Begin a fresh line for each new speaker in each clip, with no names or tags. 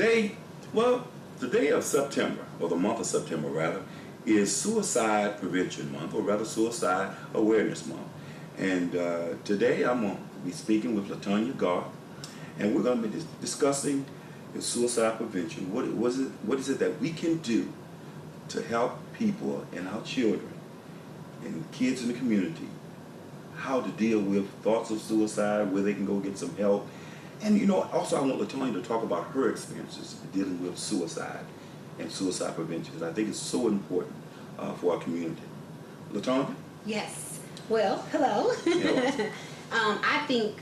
Today, well, the day of September, or the month of September rather, is Suicide Prevention Month, or rather Suicide Awareness Month. And today I'm going to be speaking with LaTonya Garth, and we're going to be discussing suicide prevention. What is it that we can do to help people and our children and kids in the community how to deal with thoughts of suicide, where they can go get some help. And also I want LaTonya to talk about her experiences dealing with suicide and suicide prevention, because I think it's so important for our community. LaTonya?
Yes. Well, hello.
Hello.
I think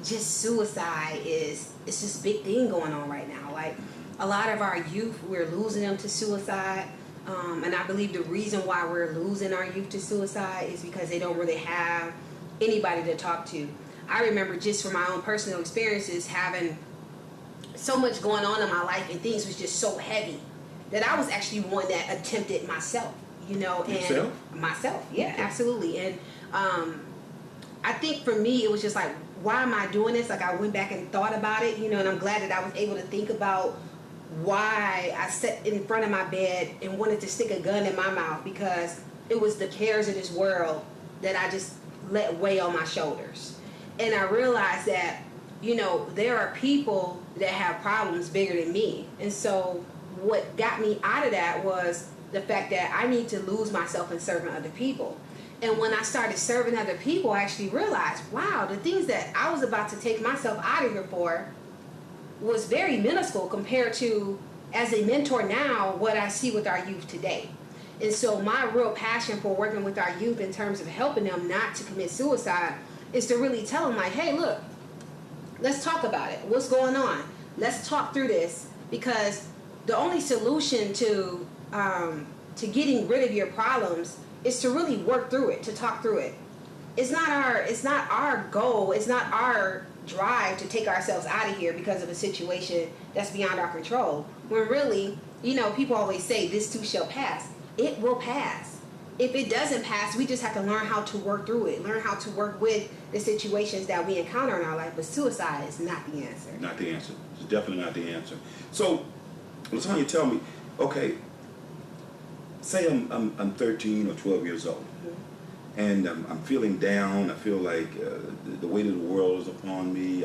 just suicide it's this big thing going on right now. Like a lot of our youth, we're losing them to suicide. And I believe the reason why we're losing our youth to suicide is because they don't really have anybody to talk to. I remember just from my own personal experiences having so much going on in my life, and things was just so heavy that I was actually one that attempted myself,
Yourself?
Myself, yeah,
Okay.
Absolutely. And I think for me, it was just like, why am I doing this? Like I went back and thought about it, and I'm glad that I was able to think about why I sat in front of my bed and wanted to stick a gun in my mouth, because it was the cares of this world that I just let weigh on my shoulders. And I realized that, there are people that have problems bigger than me. And so what got me out of that was the fact that I need to lose myself in serving other people. And when I started serving other people, I actually realized, wow, the things that I was about to take myself out of here for was very minuscule compared to, as a mentor now, what I see with our youth today. And so my real passion for working with our youth in terms of helping them not to commit suicide is to really tell them, like, hey, look, let's talk about it. What's going on? Let's talk through this, because the only solution to getting rid of your problems is to really work through it, to talk through it. It's not our goal. It's not our drive to take ourselves out of here because of a situation that's beyond our control. When really, people always say this too shall pass. It will pass. If it doesn't pass, we just have to learn how to work through it, learn how to work with the situations that we encounter in our life. But suicide is not the answer.
Not the answer. It's definitely not the answer. So, LaTonya, tell me, okay, say I'm 13 or 12 years old.
Mm-hmm.
And I'm feeling down. I feel like the weight of the world is upon me.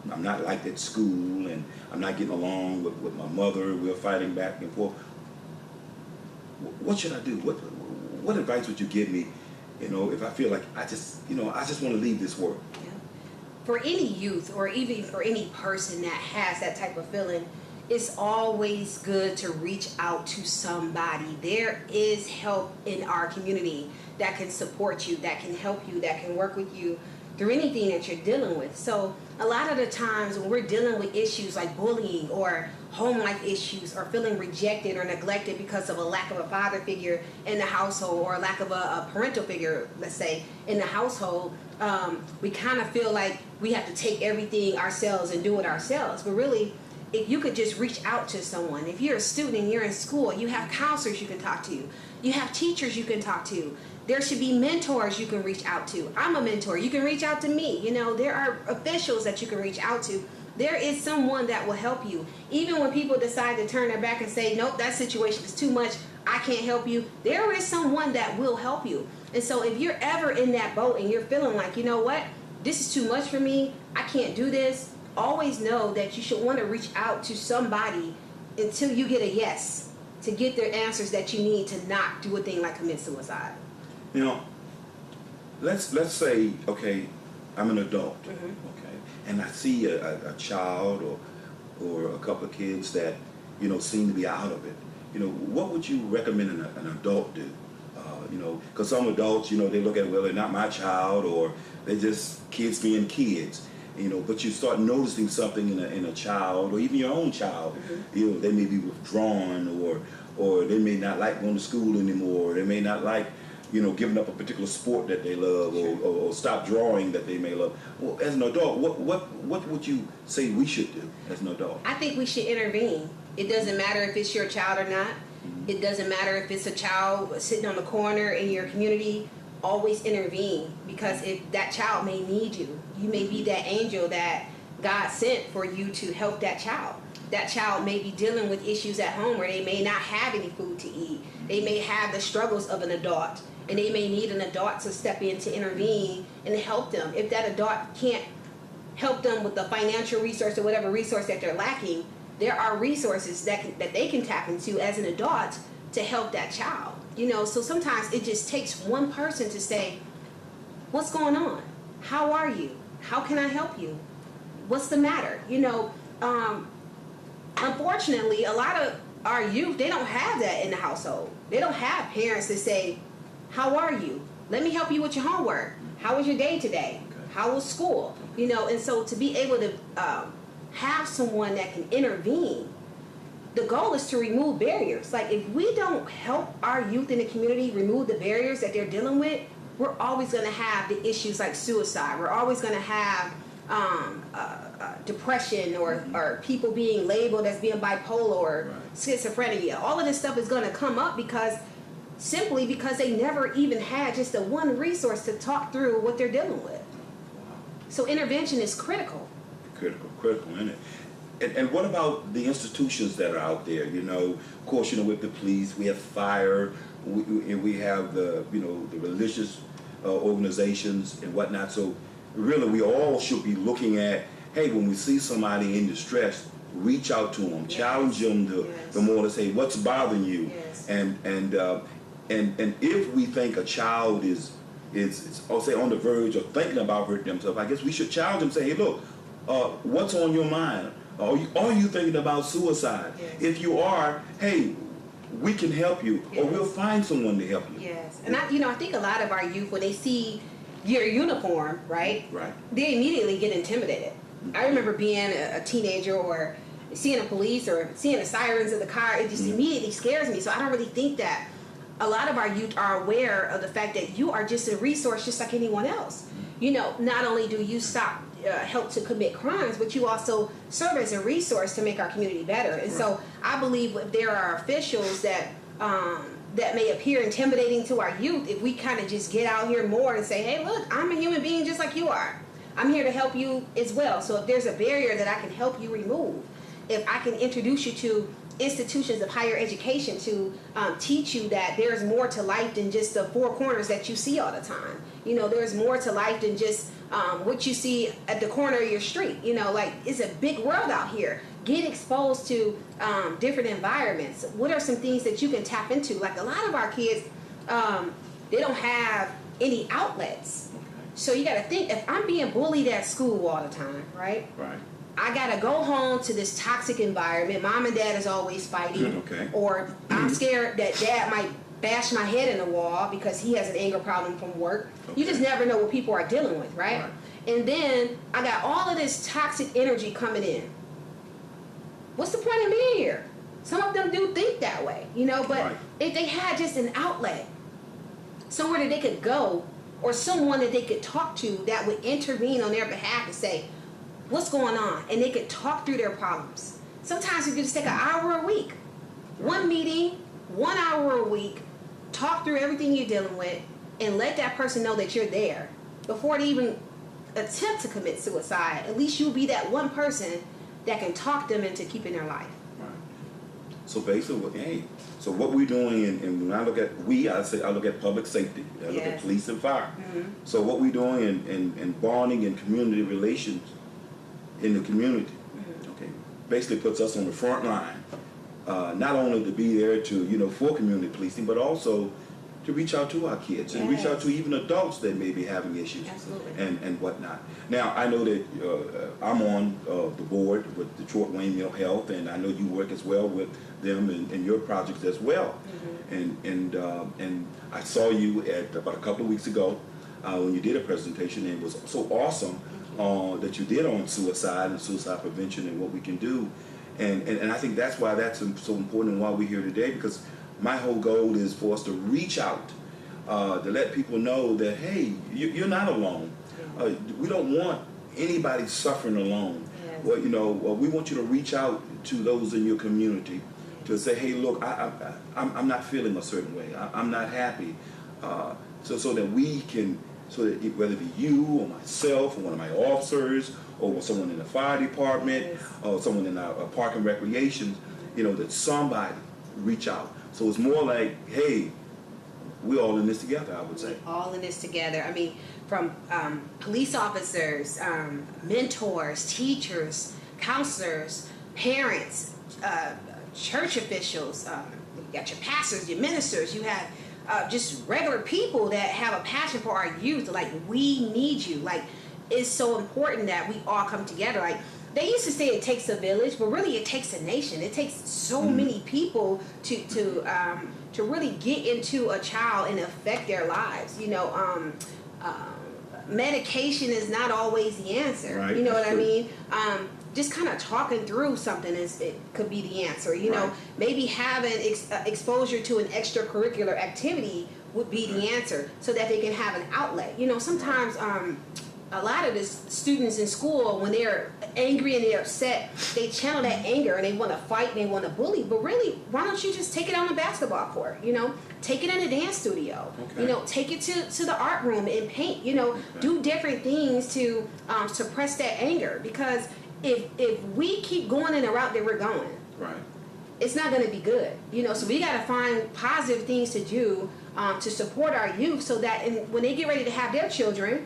I'm not liked at school, and I'm not getting along with my mother. We're fighting back and forth. What should I do? What advice would you give me? If I feel like I just want to leave this world.
Yeah. For any youth, or even for any person that has that type of feeling, it's always good to reach out to somebody. There is help in our community that can support you, that can help you, that can work with you through anything that you're dealing with. So a lot of the times when we're dealing with issues like bullying or home life issues, or feeling rejected or neglected because of a lack of a father figure in the household, or a lack of a parental figure, let's say, in the household, we kind of feel like we have to take everything ourselves and do it ourselves. But really, if you could just reach out to someone. If you're a student and you're in school, you have counselors you can talk to. You have teachers you can talk to. There should be mentors you can reach out to. I'm a mentor. You can reach out to me. There are officials that you can reach out to. There is someone that will help you. Even when people decide to turn their back and say, nope, that situation is too much, I can't help you, there is someone that will help you. And so if you're ever in that boat and you're feeling like, what, this is too much for me, I can't do this, always know that you should want to reach out to somebody until you get a yes, to get the answers that you need to not do a thing like commit suicide.
Let's say, okay, I'm an adult,
Mm-hmm.
okay, and I see a child or a couple of kids that seem to be out of it. What would you recommend an adult do? Because some adults, they look at, well, they're not my child, or they're just kids being kids. But you start noticing something in a child, or even your own child.
Mm-hmm.
They may be withdrawn, or they may not like going to school anymore. They may not like, giving up a particular sport that they love, or stop drawing that they may love. Well, as an adult, what would you say we should do as an adult?
I think we should intervene. It doesn't matter if it's your child or not.
Mm-hmm.
It doesn't matter if it's a child sitting on the corner in your community. Always intervene, because if that child may need you, you may be that angel that God sent for you to help that child. That child may be dealing with issues at home where they may not have any food to eat. They may have the struggles of an adult, and they may need an adult to step in to intervene and help them. If that adult can't help them with the financial resource or whatever resource that they're lacking, there are resources that they can tap into as an adult to help that child. So sometimes it just takes one person to say, what's going on? How are you? How can I help you? What's the matter? Unfortunately, a lot of our youth, they don't have that in the household. They don't have parents that say, how are you? Let me help you with your homework. How was your day today? How was school? And so to be able to have someone that can intervene, the goal is to remove barriers. Like, if we don't help our youth in the community remove the barriers that they're dealing with, we're always going to have the issues like suicide. We're always going to have depression or people being labeled as being bipolar or schizophrenia. All of this stuff is going to come up simply because they never even had just the one resource to talk through what they're dealing with. So intervention is critical.
Critical, isn't it? And what about the institutions that are out there? Of course, with the police, we have fire, we have the religious organizations and whatnot. So really, we all should be looking at, hey, when we see somebody in distress, reach out to them, challenge them to more to say, what's bothering you? And if we think a child is I'll say on the verge of thinking about hurting themselves, I guess we should challenge them, say, hey, look, what's on your mind? Are you thinking about suicide? If you are, hey, we can help you, or we'll find someone to help you.
Yes, and I think a lot of our youth, when they see your uniform, right, they immediately get intimidated. I remember being a teenager or seeing the police or seeing the sirens of the car, it just immediately scares me. So I don't really think that a lot of our youth are aware of the fact that you are just a resource just like anyone else. Not only do you help to commit crimes, but you also serve as a resource to make our community better. And so I believe if there are officials that may appear intimidating to our youth, if we kind of just get out here more and say, hey, look, I'm a human being just like you are. I'm here to help you as well. So if there's a barrier that I can help you remove, if I can introduce you to institutions of higher education to teach you that there's more to life than just the four corners that you see all the time. There's more to life than just what you see at the corner of your street. It's a big world out here. Get exposed to different environments. What are some things that you can tap into? Like, a lot of our kids, they don't have any outlets. So you got to think, if I'm being bullied at school all the time, right? I gotta go home to this toxic environment. Mom and dad is always fighting. Or I'm scared that dad might bash my head in the wall because he has an anger problem from work. You just never know what people are dealing with, right? And then I got all of this toxic energy coming in. What's the point of being here? Some of them do think that way, but if they had just an outlet, somewhere that they could go, or someone that they could talk to that would intervene on their behalf and say, what's going on? And they could talk through their problems. Sometimes you could just take an hour a week. One meeting, 1 hour a week, talk through everything you're dealing with, and let that person know that you're there. Before they even attempt to commit suicide, at least you'll be that one person that can talk them into keeping their life.
So basically, hey, so what we're doing, and when I look at I look at public safety. I look at police and fire. So what we're doing in bonding and community relations in the community, basically puts us on the front line, not only to be there to, for community policing, but also to reach out to our kids and reach out to even adults that may be having issues and whatnot. Now, I know that I'm on the board with Detroit Wayne Mental Health, and I know you work as well with them and your projects as well. And I saw you at about a couple of weeks ago when you did a presentation, and it was so awesome that you did on suicide and suicide prevention and what we can do. And I think that's why that's so important and why we're here today, because my whole goal is for us to reach out, to let people know that, hey, you're not alone. We don't want anybody suffering alone. Well, we want you to reach out to those in your community to say, hey, look, I'm not feeling a certain way. I'm not happy. So that we can, so that whether it be you or myself or one of my officers or someone in the fire department, or someone in our park and recreation, that somebody reach out. So it's more like, hey, we're all in this together, I would say.
All in this together. I mean, from police officers, mentors, teachers, counselors, parents, church officials, you got your pastors, your ministers, you have just regular people that have a passion for our youth. Like, we need you. Like, it's so important that we all come together. Like, they used to say it takes a village, but really it takes a nation. It takes so many people to really get into a child and affect their lives. Medication is not always the answer.
Right.
You know what I
True.
mean? Just kind of talking through something it could be the answer.
Right.
Maybe having exposure to an extracurricular activity would be the answer, so that they can have an outlet. Sometimes a lot of the students in school, when they're angry and they're upset, they channel that anger and they want to fight and they want to bully. But really, why don't you just take it on the basketball court? Take it in a dance studio.
Okay.
Take it to the art room and paint. Do different things to suppress that anger. Because if we keep going in the route that we're going,
Right.
it's not going to be good. So we got to find positive things to do to support our youth, so that when they get ready to have their children,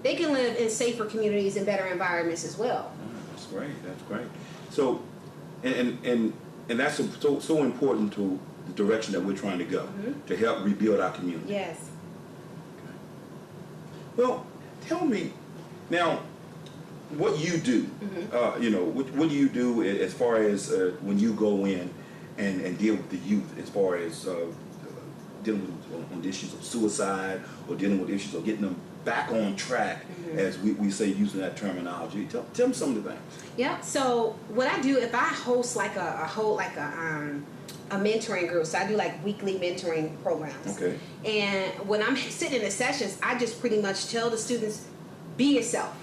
they can live in safer communities and better environments as well.
That's great. That's great. So, and that's so important to the direction that we're trying to go, to help rebuild our community.
Yes.
Well, tell me now what you do. What do you do as far as when you go in and deal with the youth, as far as dealing with on the issues of suicide, or dealing with issues of getting them back on track, as we say, using that terminology. Tell me some of the things.
Yeah. So what I do, if I host like a mentoring group, so I do like weekly mentoring programs.
Okay.
And when I'm sitting in the sessions, I just pretty much tell the students, be yourself.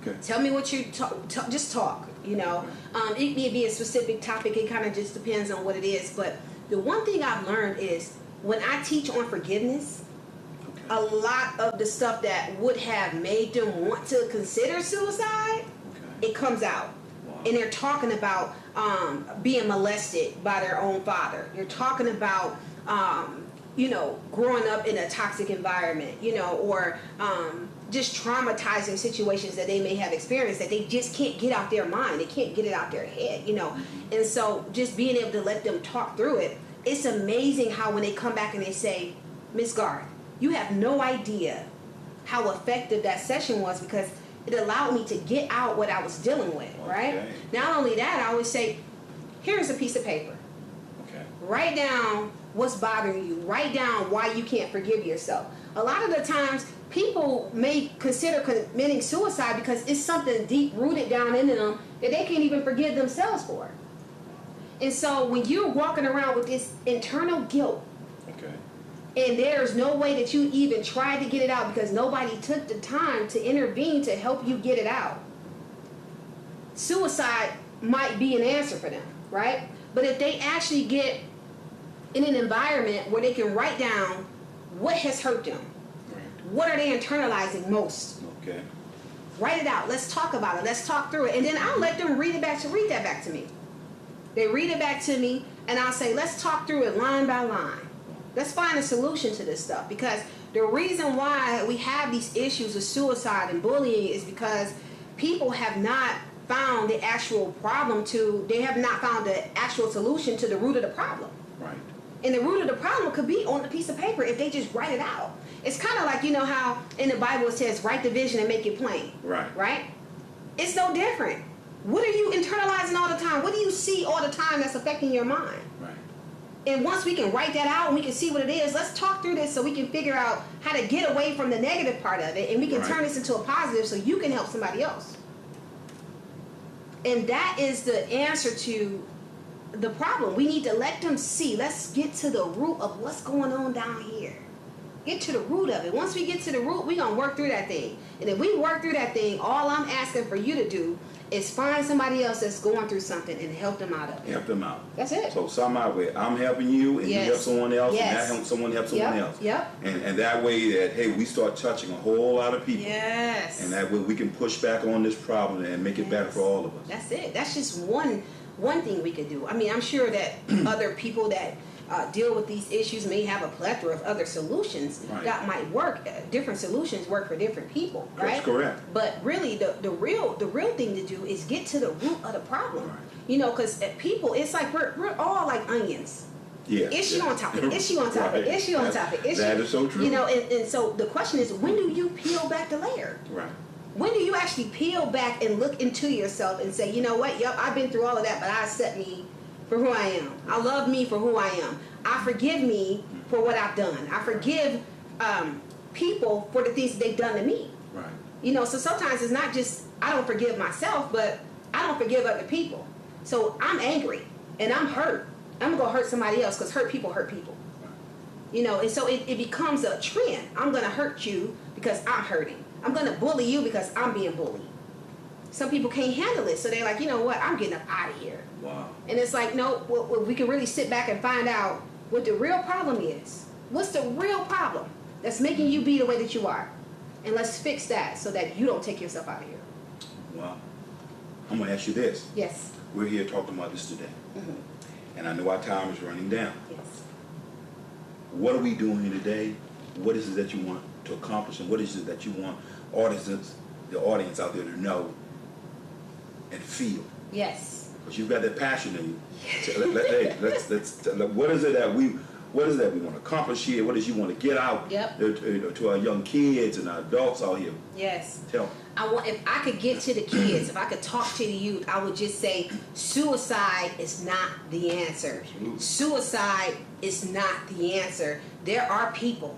Okay.
Tell me what you just talk. It may be a specific topic. It kind of just depends on what it is. But the one thing I've learned is when I teach on forgiveness, a lot of the stuff that would have made them want to consider suicide, it comes out.
Wow.
And they're talking about being molested by their own father. They're talking about, growing up in a toxic environment, or just traumatizing situations that they may have experienced that they just can't get out their mind. They can't get it out their head, And so just being able to let them talk through it, it's amazing how when they come back and they say, Miss Garth, you have no idea how effective that session was, because it allowed me to get out what I was dealing with, right?
Okay.
Not only that, I always say, here's a piece of paper.
Okay.
Write down what's bothering you. Write down why you can't forgive yourself. A lot of the times, people may consider committing suicide because it's something deep rooted down in them that they can't even forgive themselves for. And so when you're walking around with this internal guilt,
Okay.
and there's no way that you even tried to get it out because nobody took the time to intervene to help you get it out, suicide might be an answer for them, right? But if they actually get in an environment where they can write down what has hurt them, what are they internalizing most,
Okay.
write it out. Let's talk about it. Let's talk through it. And then I'll let them read that back to me. They read it back to me, and I'll say, let's talk through it line by line. Let's find a solution to this stuff, because the reason why we have these issues with suicide and bullying is because people have not found the actual problem they have not found the actual solution to the root of the problem.
Right.
And the root of the problem could be on a piece of paper if they just write it out. It's kind of like, how in the Bible it says, write the vision and make it plain.
Right.
Right? It's no different. What are you internalizing all the time? What do you see all the time that's affecting your mind?
Right.
And once we can write that out and we can see what it is, let's talk through this so we can figure out how to get away from the negative part of it, and we can turn this into a positive so you can help somebody else. And that is the answer to the problem. We need to let them see. Let's get to the root of what's going on down here. Get to the root of it. Once we get to the root, we're going to work through that thing. And if we work through that thing, all I'm asking for you to do is find somebody else that's going through something and help them out of it.
Help them out.
That's it.
So somehow where I'm helping you and
Yes.
you help someone else
Yes.
and that helps someone else.
Yep.
And that way that, hey, we start touching a whole lot of people.
Yes.
And that way we can push back on this problem and make it better for all of us.
That's it. That's just one thing we could do. I mean, I'm sure that other people that deal with these issues may have a plethora of other solutions
Right.
that might work. Different solutions work for different people, right?
That's correct.
But really, the real thing to do is get to the root of the problem.
Right.
You know, because people, it's like we're all like onions.
Yeah.
Issue on topic, issue on topic,
Right.
issue on topic, issue.
That is so true.
You know, and so the question is, when do you peel back the layer?
Right.
When do you actually peel back and look into yourself and say, you know what, yep, I've been through all of that, but I accept me for who I am. I love me for who I am. I forgive me for what I've done. I forgive people for the things that they've done to me.
Right.
You know, so sometimes it's not just I don't forgive myself, but I don't forgive other people. So I'm angry and I'm hurt. I'm going to hurt somebody else because hurt people hurt people. You know, and so it becomes a trend. I'm going to hurt you because I'm hurting. I'm going to bully you because I'm being bullied. Some people can't handle it, so they're like, you know what, I'm getting up out of here.
Wow.
And it's like, no, well, we can really sit back and find out what the real problem is. What's the real problem that's making you be the way that you are? And let's fix that so that you don't take yourself out of here.
Wow. I'm going to ask you this.
Yes.
We're here talking about this today.
Mm-hmm.
And I know our time is running down.
Yes.
What are we doing here today? What is it that you want to accomplish? And what is it that you want the audience out there to know and feel?
Yes.
Because you've got that passion in you. Hey, what is it that we want to accomplish here? What is you want to get out to our young kids and our adults out here?
Yes.
Tell me.
If I could get to the kids, if I could talk to the youth, I would just say suicide is not the answer.
Absolutely.
Suicide is not the answer. There are people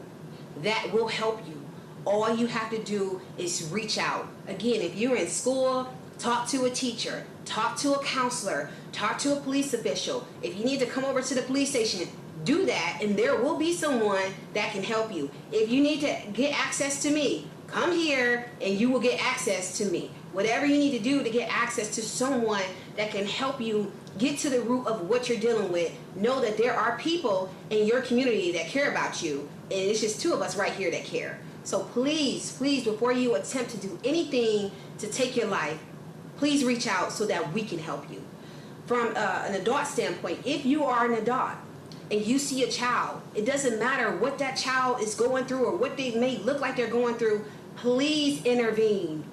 that will help you. All you have to do is reach out. Again, if you're in school, talk to a teacher, talk to a counselor, talk to a police official. If you need to come over to the police station, do that, and there will be someone that can help you. If you need to get access to me, come here and you will get access to me. Whatever you need to do to get access to someone that can help you get to the root of what you're dealing with, know that there are people in your community that care about you, and it's just two of us right here that care. So please, before you attempt to do anything to take your life, please reach out so that we can help you. From an adult standpoint, if you are an adult and you see a child, it doesn't matter what that child is going through or what they may look like they're going through, please intervene.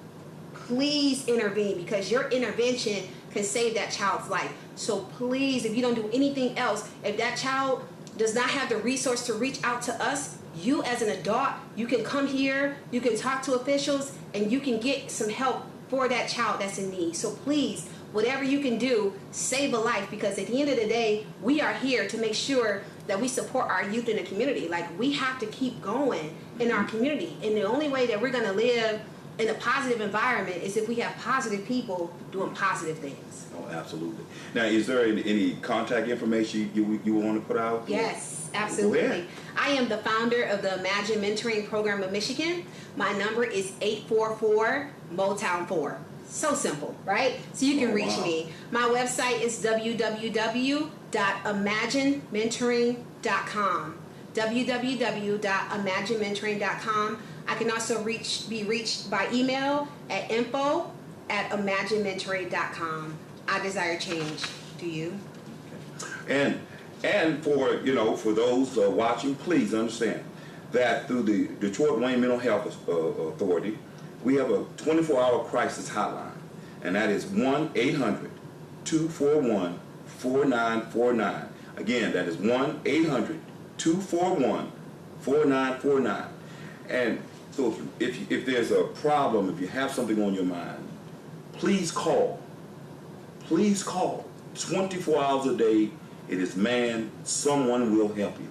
Please intervene, because your intervention can save that child's life. So please, if you don't do anything else, if that child does not have the resource to reach out to us, you as an adult, you can come here, you can talk to officials, and you can get some help for that child that's in need. So please, whatever you can do, save a life, because at the end of the day, we are here to make sure that we support our youth in the community. Like, we have to keep going in our community. And the only way that we're going to live in a positive environment is if we have positive people doing positive things.
Oh, absolutely. Now, is there any contact information you want to put out?
Yes, absolutely. I am the founder of the Imagine Mentoring Program of Michigan. My number is 844-MOTOWN4. So simple, right? So you can reach me. My website is www.imaginementoring.com. www.imaginementoring.com. I can also be reached by email at info@imaginementoring.com. I desire change. Do you?
Okay. And for those watching, please understand that through the Detroit Wayne Mental Health Authority, we have a 24-hour crisis hotline, and that is 1-800-241-4949. Again, that is 1-800-241-4949. And so if there's a problem, if you have something on your mind, please call. Please call. 24 hours a day. It is manned. Someone will help you.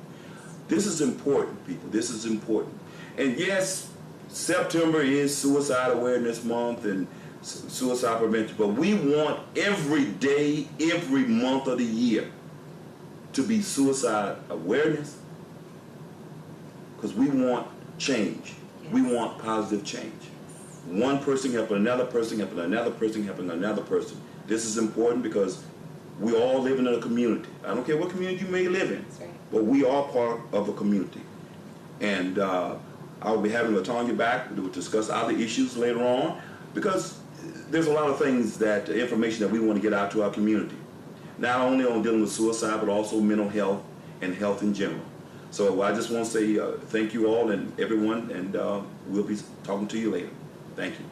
This is important, people. This is important. And yes, September is Suicide Awareness Month and suicide prevention, but we want every day, every month of the year to be suicide awareness, because we want change. Yes. We want positive change. one person helping another person, helping another person, helping another person. This is important because we all live in a community. I don't care what community you may live in,
That's right.
but we are part of a community. And I'll be having LaTonya back to discuss other issues later on, because there's a lot of things that, information that we want to get out to our community. Not only on dealing with suicide, but also mental health and health in general. So I just want to say thank you all and everyone, and we'll be talking to you later. Thank you.